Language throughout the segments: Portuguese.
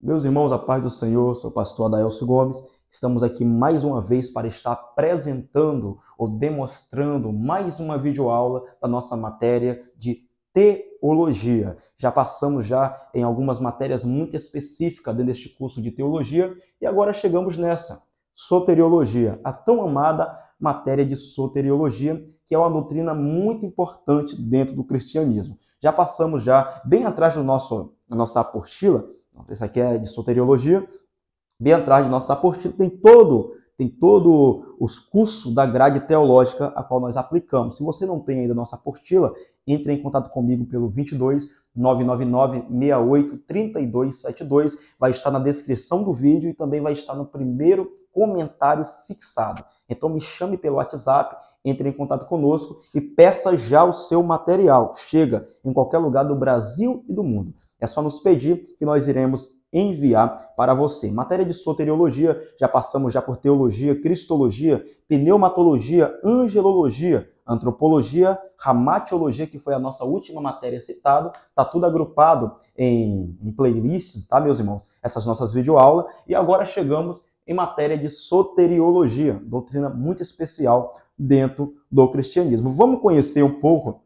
Meus irmãos, a paz do Senhor, sou o pastor Adaelso Gomes. Estamos aqui mais uma vez para estar apresentando ou demonstrando mais uma videoaula da nossa matéria de teologia. Já passamos em algumas matérias muito específicas dentro deste curso de teologia e agora chegamos nessa, soteriologia, a tão amada matéria de soteriologia, que é uma doutrina muito importante dentro do cristianismo. Já passamos bem atrás da nossa apostila. Esse aqui é de soteriologia. Bem atrás de nossa apostila tem todo os cursos da grade teológica a qual nós aplicamos. Se você não tem ainda nossa apostila, entre em contato comigo pelo 22 999 68 3272. Vai estar na descrição do vídeo e também vai estar no primeiro comentário fixado. Então me chame pelo WhatsApp, entre em contato conosco e peça já o seu material. Chega em qualquer lugar do Brasil e do mundo. É só nos pedir que nós iremos enviar para você. Matéria de soteriologia, já passamos por teologia, cristologia, pneumatologia, angelologia, antropologia, ramatiologia, que foi a nossa última matéria citada. Está tudo agrupado em playlists, tá, meus irmãos? Essas nossas videoaulas. E agora chegamos em matéria de soteriologia, doutrina muito especial dentro do cristianismo. Vamos conhecer um pouco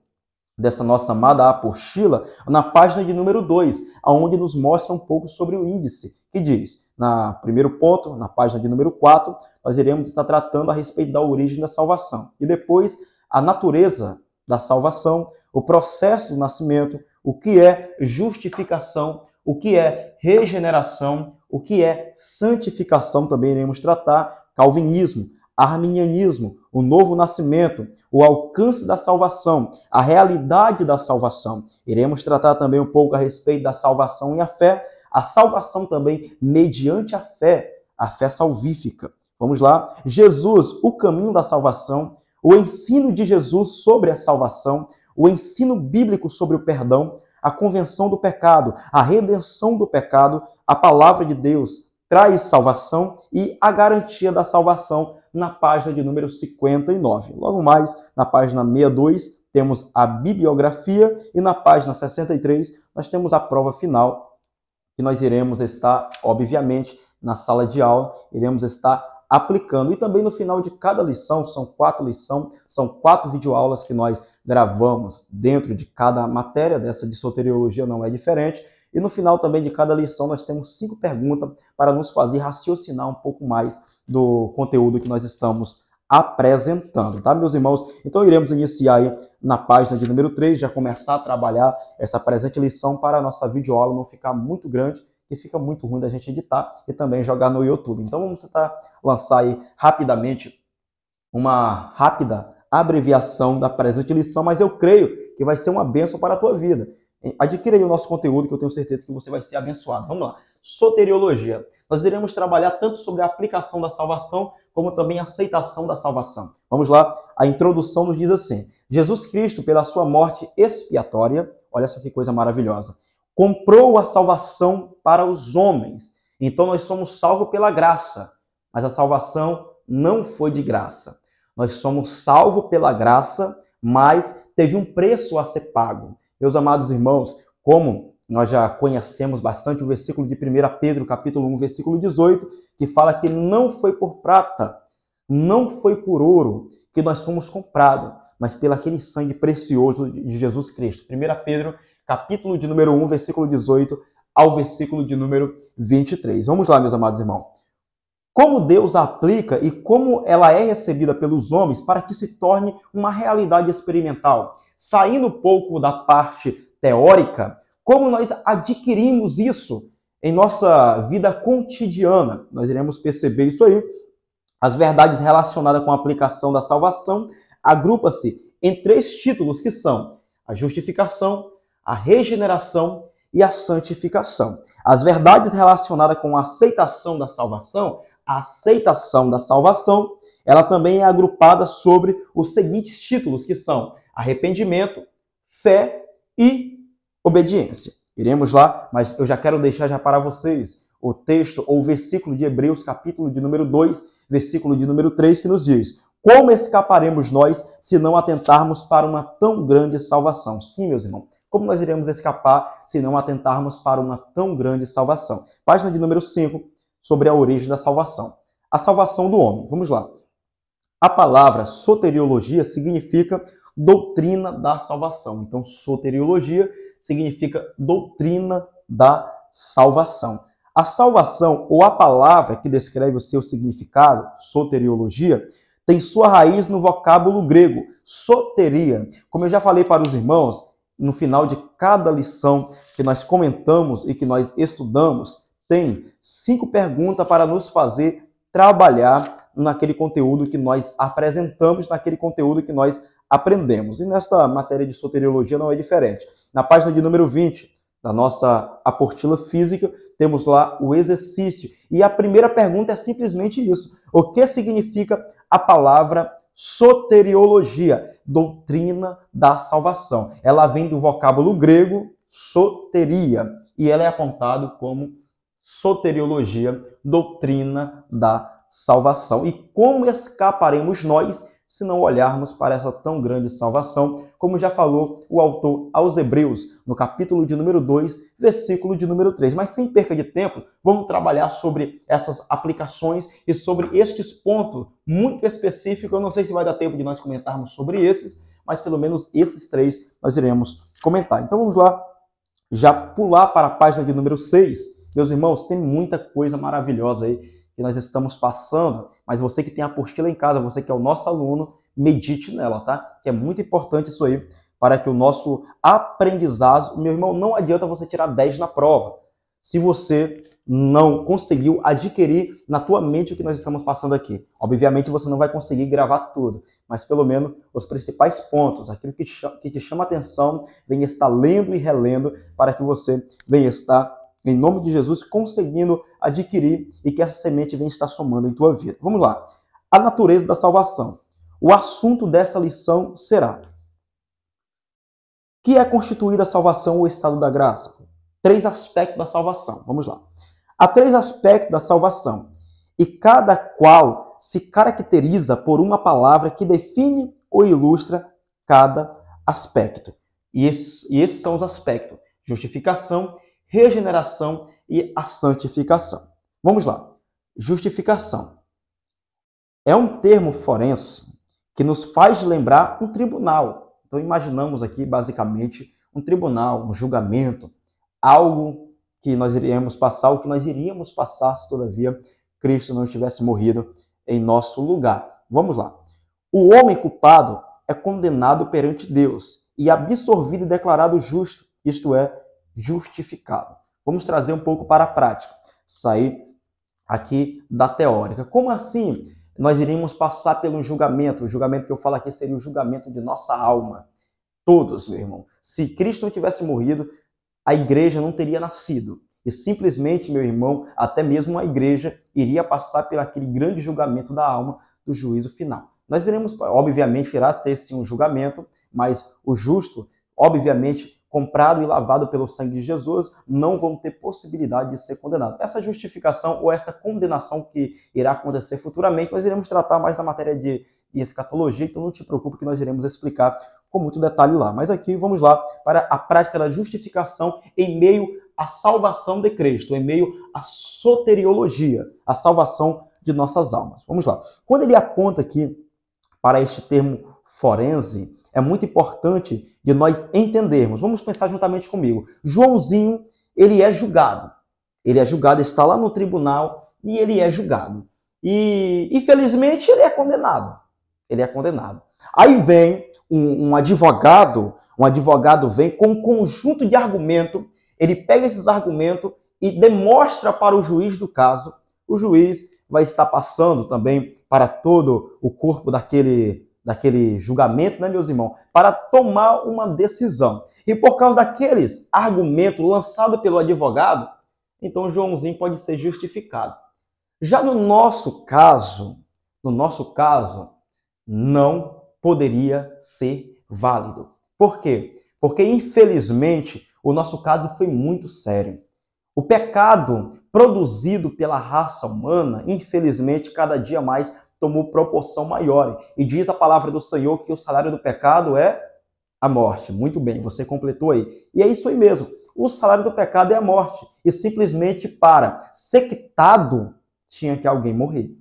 dessa nossa amada apostila na página de número 2, onde nos mostra um pouco sobre o índice, que diz, no primeiro ponto, na página de número 4, nós iremos estar tratando a respeito da origem da salvação. E depois, a natureza da salvação, o processo do nascimento, o que é justificação, o que é regeneração, o que é santificação, também iremos tratar, calvinismo, arminianismo, o novo nascimento, o alcance da salvação, a realidade da salvação. Iremos tratar também um pouco a respeito da salvação e a salvação também mediante a fé salvífica. Vamos lá. Jesus, o caminho da salvação, o ensino de Jesus sobre a salvação, o ensino bíblico sobre o perdão, a convenção do pecado, a redenção do pecado, a palavra de Deus traz salvação e a garantia da salvação na página de número 59. Logo mais, na página 62, temos a bibliografia e na página 63, nós temos a prova final, que nós iremos estar, obviamente, na sala de aula, iremos estar aplicando. E também no final de cada lição, são 4 lições, são 4 videoaulas que nós gravamos dentro de cada matéria, dessa de soteriologia não é diferente. E no final também de cada lição nós temos 5 perguntas para nos fazer raciocinar um pouco mais do conteúdo que nós estamos apresentando, tá, meus irmãos? Então iremos iniciar aí na página de número 3, já começar a trabalhar essa presente lição para a nossa videoaula não ficar muito grande e fica muito ruim da gente editar e também jogar no YouTube. Então vamos tentar lançar aí rapidamente uma rápida abreviação da presente lição, mas eu creio que vai ser uma bênção para a tua vida. Adquira aí o nosso conteúdo que eu tenho certeza que você vai ser abençoado. Vamos lá. Soteriologia. Nós iremos trabalhar tanto sobre a aplicação da salvação, como também a aceitação da salvação. Vamos lá. A introdução nos diz assim: Jesus Cristo, pela sua morte expiatória, olha só que coisa maravilhosa, comprou a salvação para os homens. Então nós somos salvos pela graça, mas a salvação não foi de graça. Nós somos salvos pela graça, mas teve um preço a ser pago. Meus amados irmãos, como nós já conhecemos bastante o versículo de 1 Pedro, capítulo 1, versículo 18, que fala que não foi por prata, não foi por ouro que nós fomos comprados, mas pelo aquele sangue precioso de Jesus Cristo. 1 Pedro, capítulo de número 1, versículo 18 ao versículo de número 23. Vamos lá, meus amados irmãos. Como Deus a aplica e como ela é recebida pelos homens para que se torne uma realidade experimental. Saindo um pouco da parte teórica, como nós adquirimos isso em nossa vida cotidiana. Nós iremos perceber isso aí. As verdades relacionadas com a aplicação da salvação agrupa-se em 3 títulos que são a justificação, a regeneração e a santificação. As verdades relacionadas com a aceitação da salvação, ela também é agrupada sobre os seguintes títulos que são arrependimento, fé e obediência. Iremos lá, mas eu já quero deixar para vocês o texto ou o versículo de Hebreus, capítulo de número 2, versículo de número 3, que nos diz: como escaparemos nós se não atentarmos para uma tão grande salvação? Sim, meus irmãos, Como nós iremos escapar se não atentarmos para uma tão grande salvação? Página de número 5, sobre a origem da salvação. A salvação do homem. Vamos lá. A palavra soteriologia significa doutrina da salvação. Então, soteriologia significa doutrina da salvação. A salvação, ou a palavra que descreve o seu significado, soteriologia, tem sua raiz no vocábulo grego, soteria. Como eu já falei para os irmãos, no final de cada lição que nós comentamos e que nós estudamos, tem 5 perguntas para nos fazer trabalhar naquele conteúdo que nós apresentamos, naquele conteúdo que nós aprendemos. E nesta matéria de soteriologia não é diferente. Na página de número 20 da nossa apostila física, temos lá o exercício. E a primeira pergunta é simplesmente isso. O que significa a palavra soteriologia? Doutrina da salvação. Ela vem do vocábulo grego soteria. E ela é apontada como soteriologia, doutrina da salvação. E como escaparemos nós se não olharmos para essa tão grande salvação, como já falou o autor aos Hebreus, no capítulo de número 2, versículo de número 3. Mas sem perca de tempo, vamos trabalhar sobre essas aplicações e sobre estes pontos muito específicos. Eu não sei se vai dar tempo de nós comentarmos sobre esses, mas pelo menos esses 3 nós iremos comentar. Então vamos lá, já pular para a página de número 6. Meus irmãos, tem muita coisa maravilhosa aí que nós estamos passando, mas você que tem a apostila em casa, você que é o nosso aluno, medite nela, tá? Que é muito importante isso aí para que o nosso aprendizado... Meu irmão, não adianta você tirar 10 na prova se você não conseguiu adquirir na tua mente o que nós estamos passando aqui. Obviamente você não vai conseguir gravar tudo, mas pelo menos os principais pontos, aquilo que te chama a atenção, venha estar lendo e relendo para que você venha estar, em nome de Jesus, conseguindo adquirir e que essa semente venha estar somando em tua vida. Vamos lá. A natureza da salvação. O assunto desta lição será: que é constituída a salvação ou estado da graça? 3 aspectos da salvação. Vamos lá. Há 3 aspectos da salvação, e cada qual se caracteriza por uma palavra que define ou ilustra cada aspecto. E esses são os aspectos: justificação, regeneração e a santificação. Vamos lá. Justificação. É um termo forense que nos faz lembrar um tribunal. Então imaginamos aqui basicamente um tribunal, um julgamento, algo que nós iríamos passar, o que nós iríamos passar se todavia Cristo não tivesse morrido em nosso lugar. Vamos lá. O homem culpado é condenado perante Deus e absorvido e declarado justo, isto é, justificado. Vamos trazer um pouco para a prática, sair aqui da teórica. Como assim nós iríamos passar pelo julgamento? O julgamento que eu falo aqui seria o julgamento de nossa alma. Todos, meu irmão. Se Cristo não tivesse morrido, a igreja não teria nascido. E simplesmente, meu irmão, até mesmo a igreja iria passar por aquele grande julgamento da alma do juízo final. Nós iremos, obviamente, irá ter sim um julgamento, mas o justo, obviamente, comprado e lavado pelo sangue de Jesus, não vão ter possibilidade de ser condenado. Essa justificação ou esta condenação que irá acontecer futuramente, nós iremos tratar mais na matéria de escatologia, então não te preocupe que nós iremos explicar com muito detalhe lá. Mas aqui vamos lá para a prática da justificação em meio à salvação de Cristo, em meio à soteriologia, a salvação de nossas almas. Vamos lá. Quando ele aponta aqui para este termo forense, é muito importante de nós entendermos. Vamos pensar juntamente comigo. Joãozinho, ele é julgado. Ele é julgado, está lá no tribunal e ele é julgado. E, infelizmente, ele é condenado. Ele é condenado. Aí vem um advogado vem com um conjunto de argumentos, ele pega esses argumentos e demonstra para o juiz do caso. O juiz vai estar passando também para todo o corpo daquele julgamento, né, meus irmãos, para tomar uma decisão. E por causa daqueles argumentos lançados pelo advogado, então Joãozinho pode ser justificado. Já no nosso caso, não poderia ser válido. Por quê? Porque, infelizmente, o nosso caso foi muito sério. O pecado produzido pela raça humana, infelizmente, cada dia mais tomou proporção maior. E diz a palavra do Senhor que o salário do pecado é A morte. Muito bem, você completou aí. E é isso aí mesmo. O salário do pecado é a morte. E simplesmente para ser quitado, tinha que alguém morrer.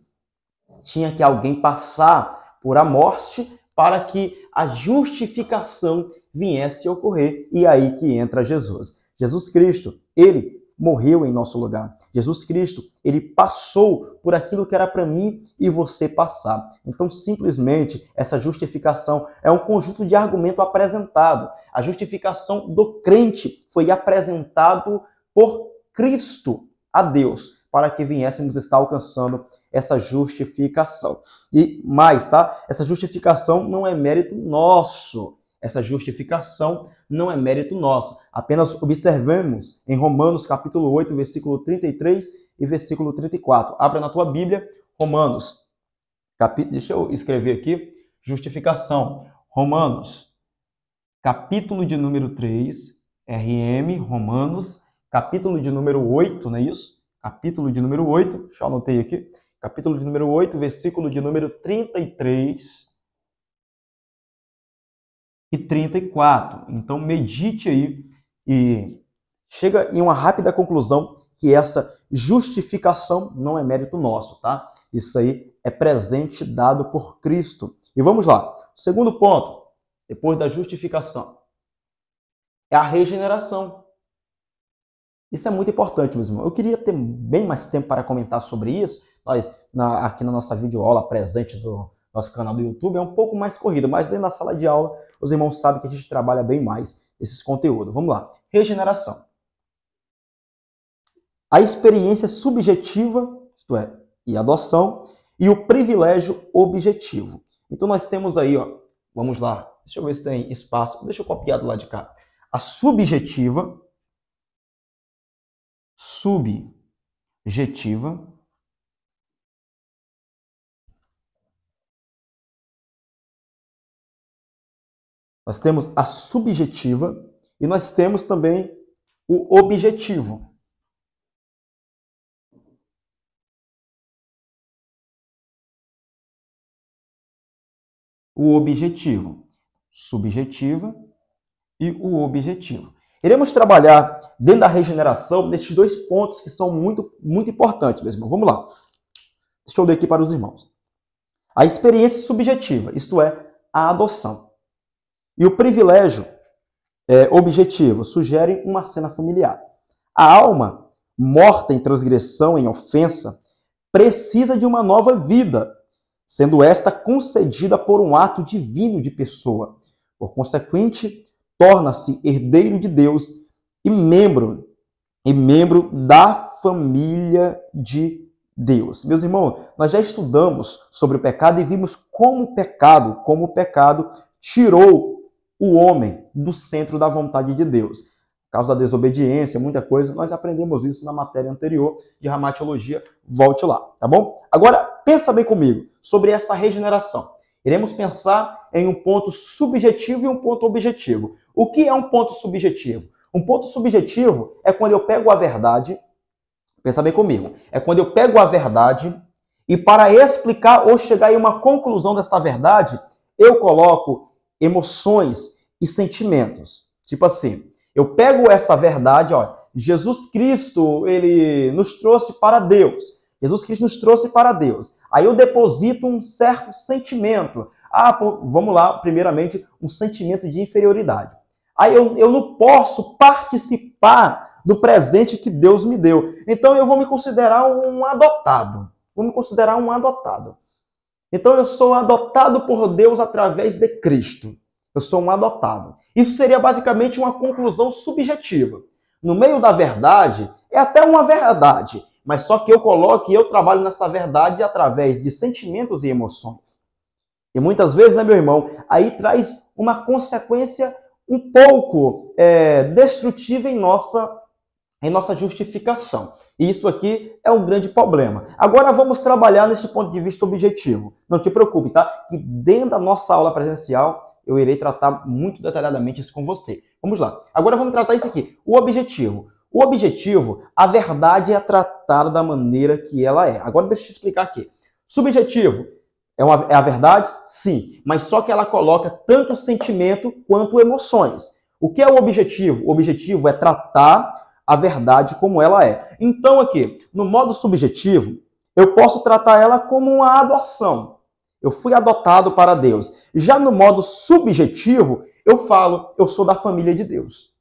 Tinha que alguém passar por a morte para que a justificação viesse a ocorrer. E aí que entra Jesus. Jesus Cristo, ele morreu em nosso lugar. Jesus Cristo, ele passou por aquilo que era para mim e você passar. Então, simplesmente, essa justificação é um conjunto de argumento apresentado. A justificação do crente foi apresentado por Cristo a Deus, para que viéssemos estar alcançando essa justificação. E mais, tá? Essa justificação não é mérito nosso. Essa justificação não é mérito nosso. Apenas observemos em Romanos capítulo 8, versículo 33 e versículo 34. Abra na tua Bíblia, Romanos. Deixa eu escrever aqui. Justificação. Romanos, capítulo de número 3, RM, Romanos, capítulo de número 8, não é isso? Capítulo de número 8, deixa eu anotei aqui. Capítulo de número 8, versículo de número 33 e 34. Então, medite aí e chega em uma rápida conclusão que essa justificação não é mérito nosso, tá? Isso aí é presente dado por Cristo. E vamos lá. Segundo ponto, depois da justificação, é a regeneração. Isso é muito importante, meus irmãos. Eu queria ter bem mais tempo para comentar sobre isso. Nós, aqui na nossa videoaula presente do nosso canal do YouTube, é um pouco mais corrido, mas dentro da sala de aula, os irmãos sabem que a gente trabalha bem mais esses conteúdos. Vamos lá. Regeneração. A experiência subjetiva, isto é, e adoção, e o privilégio objetivo. Então nós temos aí, ó, vamos lá, deixa eu ver se tem espaço, deixa eu copiar do lado de cá. A subjetiva, nós temos a subjetiva e nós temos também o objetivo. O objetivo, subjetiva e o objetivo. Iremos trabalhar dentro da regeneração nesses dois pontos que são muito importantes, meus irmãos. Vamos lá. Deixa eu ler aqui para os irmãos. A experiência subjetiva, isto é, a adoção. E o privilégio objetivo sugere uma cena familiar. A alma, morta em transgressão, em ofensa, precisa de uma nova vida, sendo esta concedida por um ato divino de pessoa. Por consequente, torna-se herdeiro de Deus e membro da família de Deus. Meus irmãos, nós já estudamos sobre o pecado e vimos como o pecado tirou o homem do centro da vontade de Deus. Por causa da desobediência, muita coisa, nós aprendemos isso na matéria anterior de ramatologia. Volte lá, tá bom? Agora, pensa bem comigo sobre essa regeneração. Iremos pensar em um ponto subjetivo e um ponto objetivo. O que é um ponto subjetivo? Um ponto subjetivo é quando eu pego a verdade, pensa bem comigo, é quando eu pego a verdade e para explicar ou chegar em uma conclusão dessa verdade, eu coloco emoções e sentimentos. Tipo assim, eu pego essa verdade, ó, Jesus Cristo, ele nos trouxe para Deus. Jesus Cristo nos trouxe para Deus. Aí eu deposito um certo sentimento. Vamos lá, primeiramente, um sentimento de inferioridade. Aí eu não posso participar do presente que Deus me deu. Então eu vou me considerar um adotado. Então eu sou adotado por Deus através de Cristo. Eu sou um adotado. Isso seria basicamente uma conclusão subjetiva. No meio da verdade, é até uma verdade, mas só que eu coloco e eu trabalho nessa verdade através de sentimentos e emoções. E muitas vezes, né, meu irmão, aí traz uma consequência um pouco destrutiva em nossa justificação. E isso aqui é um grande problema. Agora vamos trabalhar nesse ponto de vista objetivo. Não te preocupe, tá? Que dentro da nossa aula presencial eu irei tratar muito detalhadamente isso com você. Vamos lá. Agora vamos tratar isso aqui. O objetivo. O objetivo, a verdade é tratada da maneira que ela é. Agora deixa eu te explicar aqui. Subjetivo. É a verdade? Sim. Mas só que ela coloca tanto sentimento quanto emoções. O que é o objetivo? O objetivo é tratar a verdade como ela é. Então, aqui, no modo subjetivo, eu posso tratar ela como uma adoção. Eu fui adotado para Deus. Já no modo subjetivo, eu falo, eu sou da família de Deus.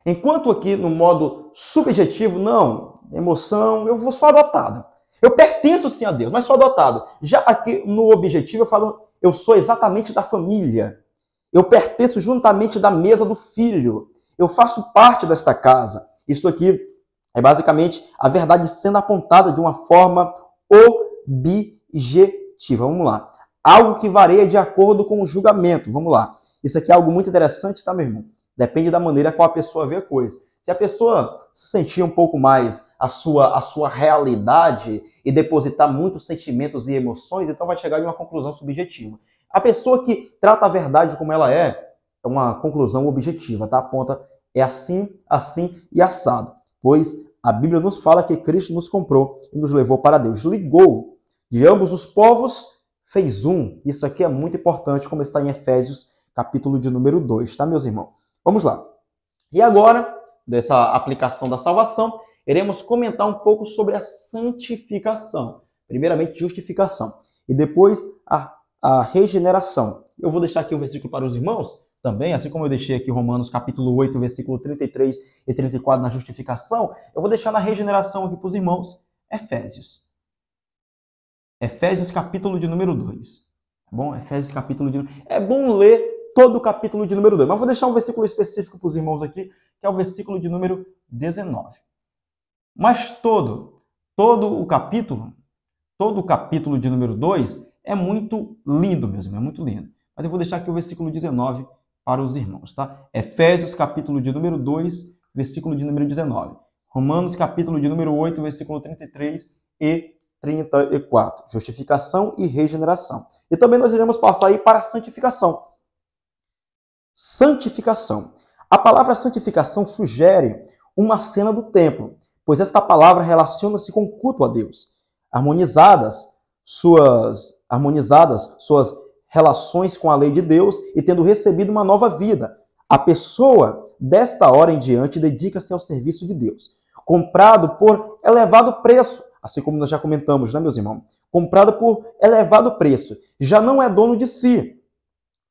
Enquanto aqui no modo subjetivo, não, emoção, eu sou adotado. Eu pertenço sim a Deus, mas sou adotado. Já aqui no objetivo, eu falo, eu sou exatamente da família. Eu pertenço juntamente da mesa do filho. Eu faço parte desta casa. Isso aqui é basicamente a verdade sendo apontada de uma forma objetiva. Vamos lá. Algo que varia de acordo com o julgamento. Vamos lá. Isso aqui é algo muito interessante, tá, meu irmão? Depende da maneira qual a pessoa vê a coisa. Se a pessoa sentir um pouco mais a sua realidade e depositar muitos sentimentos e emoções, então vai chegar em uma conclusão subjetiva. A pessoa que trata a verdade como ela é uma conclusão objetiva, tá? Aponta, é assim, assim e assado. Pois a Bíblia nos fala que Cristo nos comprou e nos levou para Deus. Ligou de ambos os povos, fez um. Isso aqui é muito importante, como está em Efésios, capítulo de número 2, tá, meus irmãos? Vamos lá. E agora, dessa aplicação da salvação, iremos comentar um pouco sobre a santificação. Primeiramente, justificação. E depois, a regeneração. Eu vou deixar aqui o versículo para os irmãos também, assim como eu deixei aqui Romanos capítulo 8, versículo 33 e 34 na justificação, eu vou deixar na regeneração aqui para os irmãos Efésios. Efésios capítulo de número 2. Tá bom? Efésios capítulo de... É bom ler todo o capítulo de número 2. Mas vou deixar um versículo específico para os irmãos aqui, que é o versículo de número 19. Mas todo o capítulo de número 2 é muito lindo mesmo, é muito lindo. Mas eu vou deixar aqui o versículo 19 para os irmãos, tá? Efésios capítulo de número 2, versículo de número 19. Romanos capítulo de número 8, versículo 33 e 34. Justificação e regeneração. E também nós iremos passar aí para a santificação. Santificação. A palavra santificação sugere uma cena do templo, pois esta palavra relaciona-se com o culto a Deus. Harmonizadas suas relações com a lei de Deus e tendo recebido uma nova vida. A pessoa, desta hora em diante, dedica-se ao serviço de Deus. Comprado por elevado preço, assim como nós já comentamos, né, meus irmãos? Comprado por elevado preço. Já não é dono de si.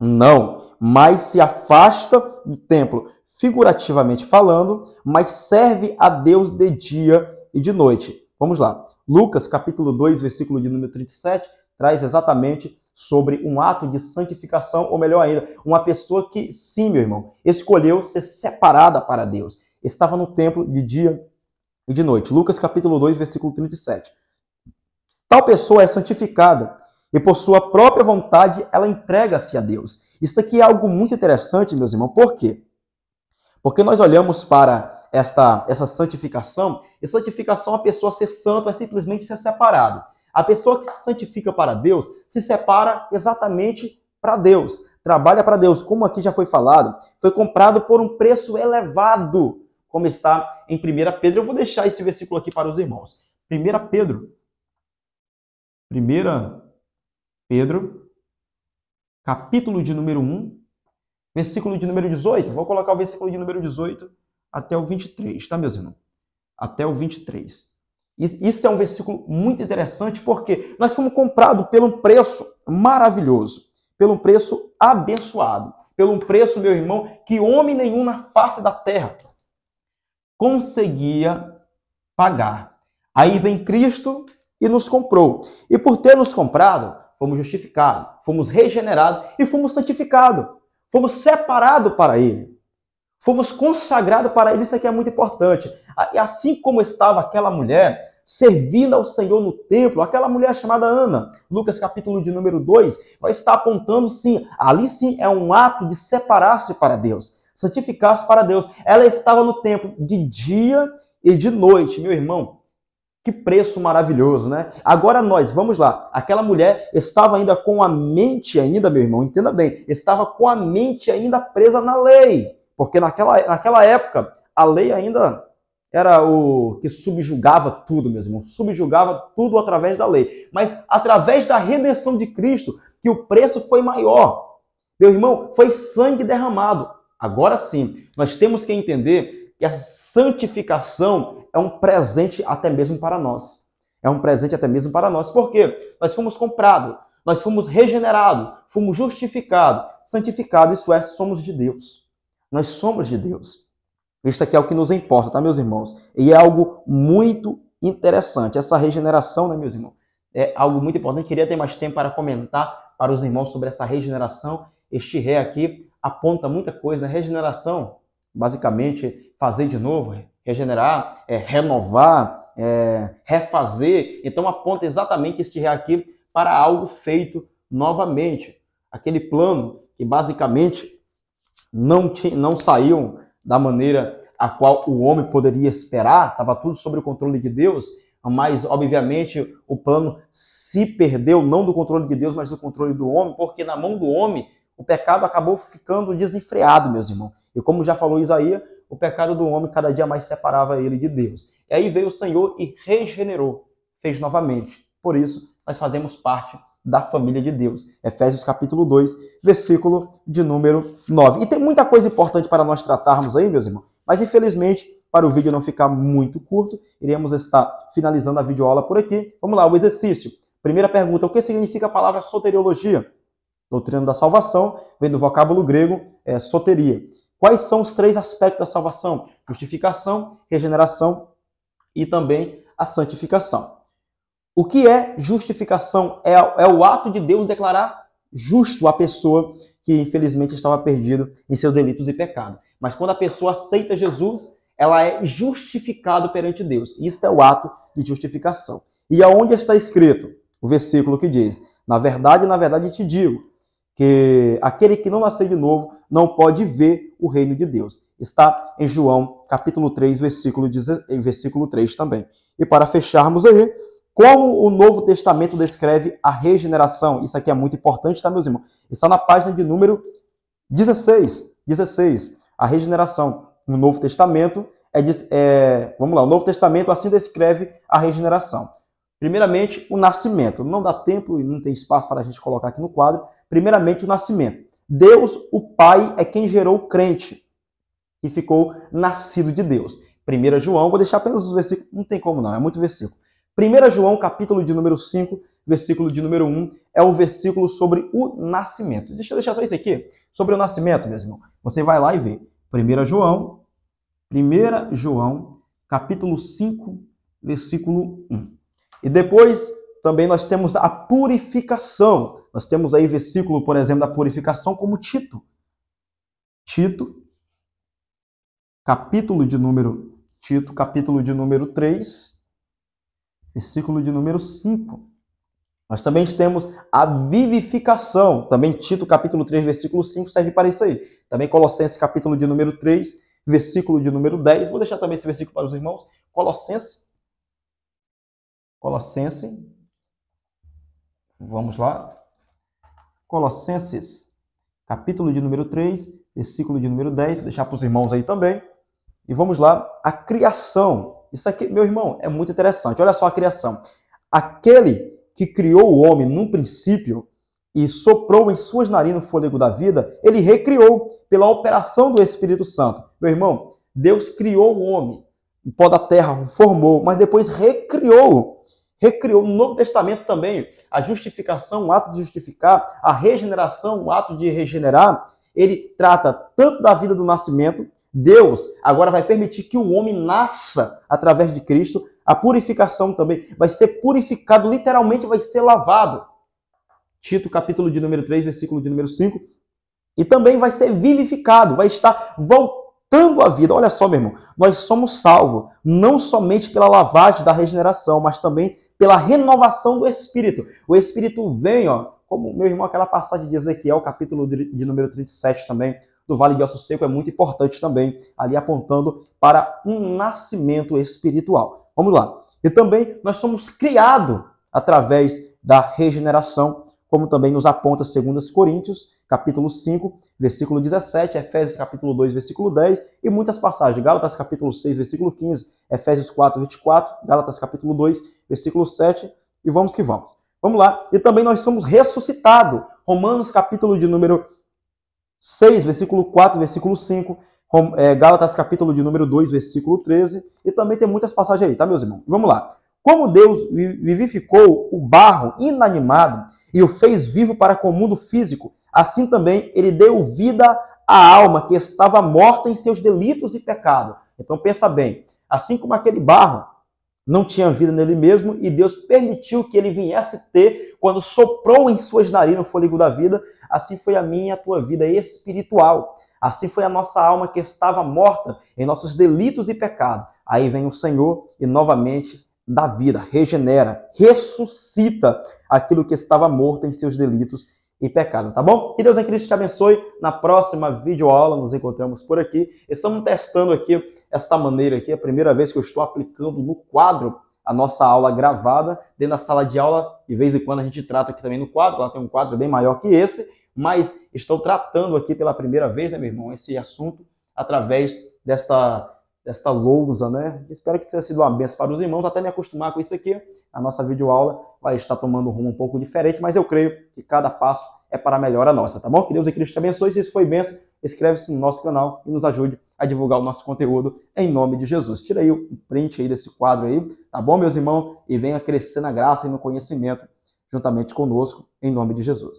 Não, mas se afasta do templo, figurativamente falando, mas serve a Deus de dia e de noite. Vamos lá. Lucas, capítulo 2, versículo de número 37, traz exatamente sobre um ato de santificação, ou melhor ainda, uma pessoa que, sim, meu irmão, escolheu ser separada para Deus. Estava no templo de dia e de noite. Lucas, capítulo 2, versículo 37. Tal pessoa é santificada e por sua própria vontade ela entrega-se a Deus. Isso aqui é algo muito interessante, meus irmãos. Por quê? Porque nós olhamos para essa santificação, e santificação, a pessoa ser santo é simplesmente ser separado. A pessoa que se santifica para Deus se separa exatamente para Deus, trabalha para Deus, como aqui já foi falado, foi comprado por um preço elevado, como está em 1 Pedro. Eu vou deixar esse versículo aqui para os irmãos. 1 Pedro, capítulo de número 1, versículo de número 18. Vou colocar o versículo de número 18 até o 23, tá, meus irmãos? Até o 23. Isso é um versículo muito interessante porque nós fomos comprados por um preço maravilhoso, pelo um preço abençoado, pelo um preço, meu irmão, que homem nenhum na face da terra conseguia pagar. Aí vem Cristo e nos comprou. E por ter nos comprado, fomos justificados, fomos regenerados e fomos santificados. Fomos separados para Ele. Fomos consagrados para Ele. Isso aqui é muito importante. E assim como estava aquela mulher servindo ao Senhor no templo, aquela mulher chamada Ana, Lucas capítulo de número 2, vai estar apontando sim, ali sim é um ato de separar-se para Deus, santificar-se para Deus. Ela estava no templo de dia e de noite, meu irmão. Que preço maravilhoso, né? Agora nós, vamos lá. Aquela mulher estava ainda com a mente ainda, meu irmão, entenda bem, estava com a mente ainda presa na lei. Porque naquela época, a lei ainda era o que subjugava tudo, meus irmãos, subjugava tudo através da lei. Mas através da redenção de Cristo, que o preço foi maior. Meu irmão, foi sangue derramado. Agora sim, nós temos que entender que a santificação é um presente até mesmo para nós. É um presente até mesmo para nós. Por quê? Nós fomos comprados, nós fomos regenerados, fomos justificados, santificados, isto é, somos de Deus. Nós somos de Deus. Isso aqui é o que nos importa, tá, meus irmãos? E é algo muito interessante. Essa regeneração, né, meus irmãos? É algo muito importante. Eu queria ter mais tempo para comentar para os irmãos sobre essa regeneração. Este ré aqui aponta muita coisa, né? Regeneração, basicamente, fazer de novo, regenerar, renovar, refazer. Então, aponta exatamente este ré aqui para algo feito novamente. Aquele plano que, basicamente, não saiu da maneira a qual o homem poderia esperar, estava tudo sob o controle de Deus, mas, obviamente, o plano se perdeu, não do controle de Deus, mas do controle do homem, porque na mão do homem, o pecado acabou ficando desenfreado, meus irmãos. E como já falou Isaías, o pecado do homem cada dia mais separava ele de Deus. E aí veio o Senhor e regenerou, fez novamente. Por isso, nós fazemos parte da família de Deus. Efésios capítulo 2, versículo de número 9. E tem muita coisa importante para nós tratarmos aí, meus irmãos. Mas, infelizmente, para o vídeo não ficar muito curto, iremos estar finalizando a videoaula por aqui. Vamos lá, o exercício. Primeira pergunta, o que significa a palavra soteriologia? Doutrina da salvação, vem do vocábulo grego, soteria. Quais são os 3 aspectos da salvação? Justificação, regeneração e também a santificação. O que é justificação? É o ato de Deus declarar justo a pessoa que, infelizmente, estava perdida em seus delitos e pecados. Mas quando a pessoa aceita Jesus, ela é justificada perante Deus. Isso é o ato de justificação. E aonde está escrito? O versículo que diz: na verdade te digo, que aquele que não nasceu de novo não pode ver o reino de Deus. Está em João, capítulo 3, versículo 3 também. E para fecharmos aí, como o Novo Testamento descreve a regeneração? Isso aqui é muito importante, tá, meus irmãos? Está na página de número 16. A regeneração no Novo Testamento vamos lá, o Novo Testamento assim descreve a regeneração. Primeiramente, o nascimento. Não dá tempo e não tem espaço para a gente colocar aqui no quadro. Primeiramente, o nascimento. Deus, o Pai, é quem gerou o crente, que ficou nascido de Deus. 1 João, vou deixar apenas os versículos, não tem como não, é muito versículo. 1 João, capítulo de número 5, versículo de número 1, é o versículo sobre o nascimento. Deixa eu deixar só isso aqui, sobre o nascimento, meus irmãos. Você vai lá e vê. 1 João, capítulo 5, versículo 1. E depois também nós temos a purificação. Nós temos aí versículo, por exemplo, da purificação como Tito. Tito, capítulo de número 3, versículo de número 5. Nós também temos a vivificação. Também Tito, capítulo 3, versículo 5, serve para isso aí. Também Colossenses, capítulo de número 3, versículo de número 10. Vou deixar também esse versículo para os irmãos. Colossenses, vamos lá. Colossenses, capítulo de número 3, versículo de número 10. Vou deixar para os irmãos aí também. E vamos lá, a criação. Isso aqui, meu irmão, é muito interessante. Olha só a criação. Aquele que criou o homem no princípio e soprou em suas narinas o fôlego da vida, ele recriou pela operação do Espírito Santo. Meu irmão, Deus criou o homem, o pó da terra, o formou, mas depois recriou. Recriou no Novo Testamento também a justificação, o ato de justificar, a regeneração, o ato de regenerar. Ele trata tanto da vida do nascimento. Deus agora vai permitir que o homem nasça através de Cristo. A purificação também vai ser purificado, literalmente vai ser lavado. Tito, capítulo de número 3, versículo de número 5. E também vai ser vivificado, vai estar voltando à vida. Olha só, meu irmão, nós somos salvos não somente pela lavagem da regeneração, mas também pela renovação do Espírito. O Espírito vem, como, meu irmão, aquela passagem de Ezequiel, capítulo de número 37 também, do Vale de Osso Seco, é muito importante também, ali apontando para um nascimento espiritual. Vamos lá. E também nós somos criados através da regeneração, como também nos aponta 2 Coríntios, capítulo 5, versículo 17, Efésios capítulo 2, versículo 10, e muitas passagens, Gálatas capítulo 6, versículo 15, Efésios 4, 24, Gálatas capítulo 2, versículo 7, e vamos que vamos. Vamos lá. E também nós somos ressuscitados. Romanos capítulo de número 6, versículo 4, versículo 5, Gálatas capítulo de número 2, versículo 13, e também tem muitas passagens aí, tá, meus irmãos? Vamos lá. Como Deus vivificou o barro inanimado e o fez vivo para com o mundo físico, assim também ele deu vida à alma que estava morta em seus delitos e pecados. Então pensa bem, assim como aquele barro não tinha vida nele mesmo e Deus permitiu que ele viesse ter quando soprou em suas narinas o fôlego da vida, assim foi a minha e a tua vida espiritual. Assim foi a nossa alma que estava morta em nossos delitos e pecados. Aí vem o Senhor e novamente dá vida, regenera, ressuscita aquilo que estava morto em seus delitos e pecado, tá bom? Que Deus em Cristo te abençoe. Na próxima videoaula nos encontramos por aqui. Estamos testando aqui esta maneira aqui, é a primeira vez que eu estou aplicando no quadro a nossa aula gravada. Dentro da sala de aula, de vez em quando a gente trata aqui também no quadro, lá tem um quadro bem maior que esse, mas estou tratando aqui pela primeira vez, né, meu irmão, esse assunto através desta lousa, né? Espero que tenha sido uma benção para os irmãos, até me acostumar com isso aqui. A nossa videoaula vai estar tomando um rumo um pouco diferente, mas eu creio que cada passo é para a melhora nossa, tá bom? Que Deus em Cristo te abençoe. Se isso foi benção, inscreve-se no nosso canal e nos ajude a divulgar o nosso conteúdo em nome de Jesus. Tira aí um print aí desse quadro aí, tá bom, meus irmãos? E venha crescer na graça e no conhecimento juntamente conosco, em nome de Jesus.